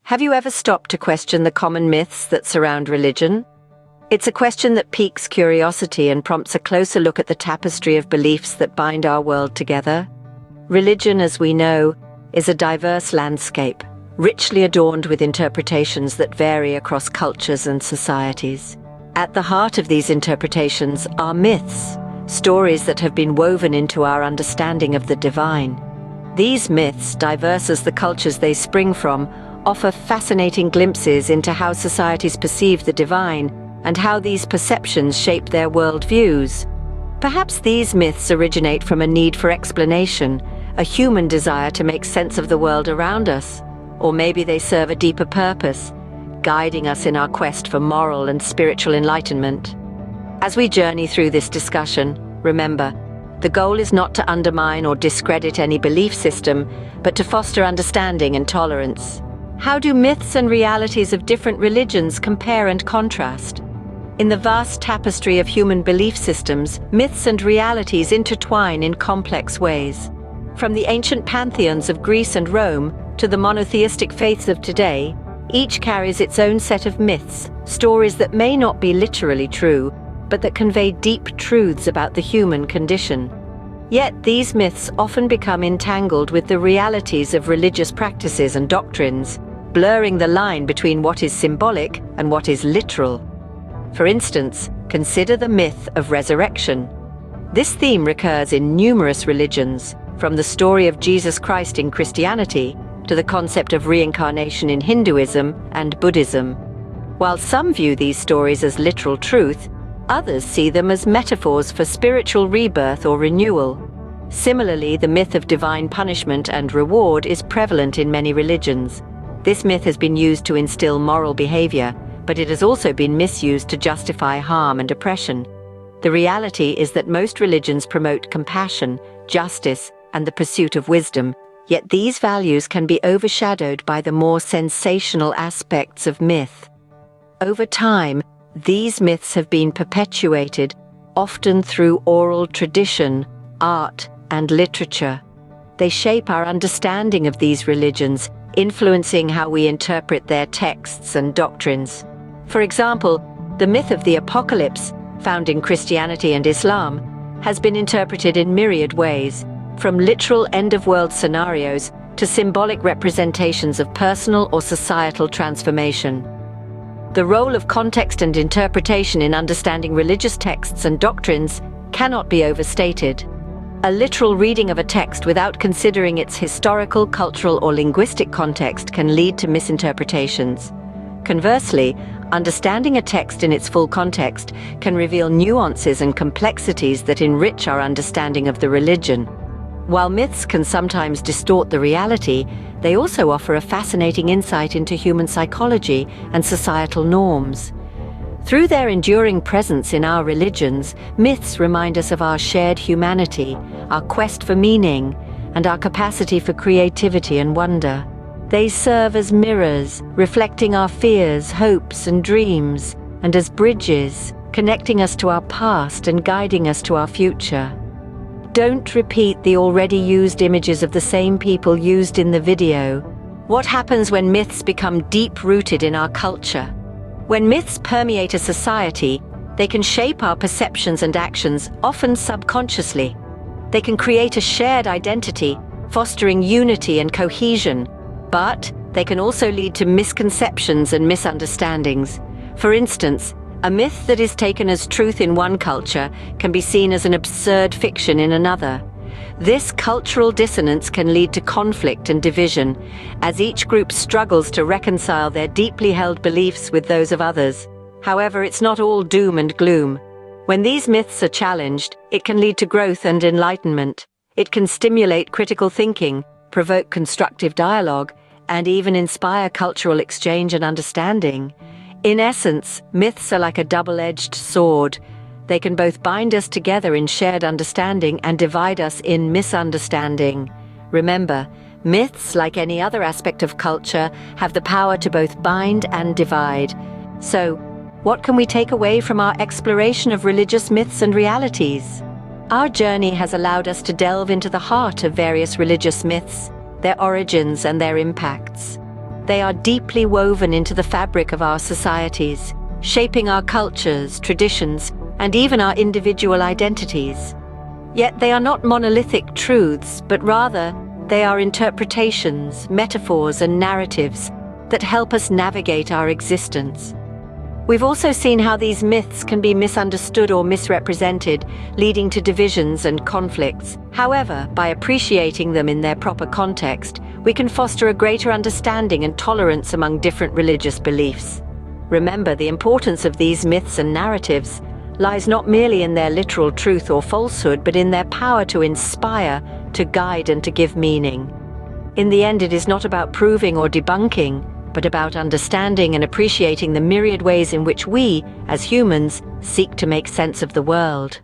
Have you ever stopped to question the common myths that surround religion? It's a question that piques curiosity and prompts a closer look at the tapestry of beliefs that bind our world together. Religion, as we know, is a diverse landscape, richly adorned with interpretations that vary across cultures and societies. At the heart of these interpretations are myths, stories that have been woven into our understanding of the divine. These myths, diverse as the cultures they spring from, offer fascinating glimpses into how societies perceive the divine and how these perceptions shape their worldviews. Perhaps these myths originate from a need for explanation, a human desire to make sense of the world around us, or maybe they serve a deeper purpose, guiding us in our quest for moral and spiritual enlightenment. As we journey through this discussion, remember, the goal is not to undermine or discredit any belief system, but to foster understanding and tolerance. How do myths and realities of different religions compare and contrast? In the vast tapestry of human belief systems, myths and realities intertwine in complex ways. From the ancient pantheons of Greece and Rome to the monotheistic faiths of today, each carries its own set of myths, stories that may not be literally true, but that convey deep truths about the human condition. Yet these myths often become entangled with the realities of religious practices and doctrines, blurring the line between what is symbolic and what is literal. For instance, consider the myth of resurrection. This theme recurs in numerous religions, from the story of Jesus Christ in Christianity to the concept of reincarnation in Hinduism and Buddhism. While some view these stories as literal truth, others see them as metaphors for spiritual rebirth or renewal. Similarly, the myth of divine punishment and reward is prevalent in many religions. This myth has been used to instill moral behavior, but it has also been misused to justify harm and oppression. The reality is that most religions promote compassion, justice, and the pursuit of wisdom, yet these values can be overshadowed by the more sensational aspects of myth. Over time, these myths have been perpetuated, often through oral tradition, art, and literature. They shape our understanding of these religions, influencing how we interpret their texts and doctrines. For example, the myth of the apocalypse, found in Christianity and Islam, has been interpreted in myriad ways, from literal end-of-world scenarios to symbolic representations of personal or societal transformation. The role of context and interpretation in understanding religious texts and doctrines cannot be overstated. A literal reading of a text without considering its historical, cultural, or linguistic context can lead to misinterpretations. Conversely, understanding a text in its full context can reveal nuances and complexities that enrich our understanding of the religion. While myths can sometimes distort the reality, they also offer a fascinating insight into human psychology and societal norms. Through their enduring presence in our religions, myths remind us of our shared humanity, our quest for meaning, and our capacity for creativity and wonder. They serve as mirrors, reflecting our fears, hopes, and dreams, and as bridges, connecting us to our past and guiding us to our future. Don't repeat the already used images of the same people used in the video. What happens when myths become deep-rooted in our culture? When myths permeate a society, they can shape our perceptions and actions, often subconsciously. They can create a shared identity, fostering unity and cohesion, but they can also lead to misconceptions and misunderstandings. For instance, a myth that is taken as truth in one culture can be seen as an absurd fiction in another. This cultural dissonance can lead to conflict and division, as each group struggles to reconcile their deeply held beliefs with those of others. However, it's not all doom and gloom. When these myths are challenged, it can lead to growth and enlightenment. It can stimulate critical thinking, provoke constructive dialogue, and even inspire cultural exchange and understanding. In essence, myths are like a double-edged sword. They can both bind us together in shared understanding and divide us in misunderstanding. Remember, myths, like any other aspect of culture, have the power to both bind and divide. So, what can we take away from our exploration of religious myths and realities? Our journey has allowed us to delve into the heart of various religious myths, their origins and their impacts. they are deeply woven into the fabric of our societies, shaping our cultures, traditions, and even our individual identities. Yet they are not monolithic truths, but rather they are interpretations, metaphors, and narratives that help us navigate our existence. We've also seen how these myths can be misunderstood or misrepresented, leading to divisions and conflicts. However, by appreciating them in their proper context, we can foster a greater understanding and tolerance among different religious beliefs. Remember, the importance of these myths and narratives lies not merely in their literal truth or falsehood, but in their power to inspire, to guide, and to give meaning. In the end, it is not about proving or debunking, but about understanding and appreciating the myriad ways in which we, as humans, seek to make sense of the world.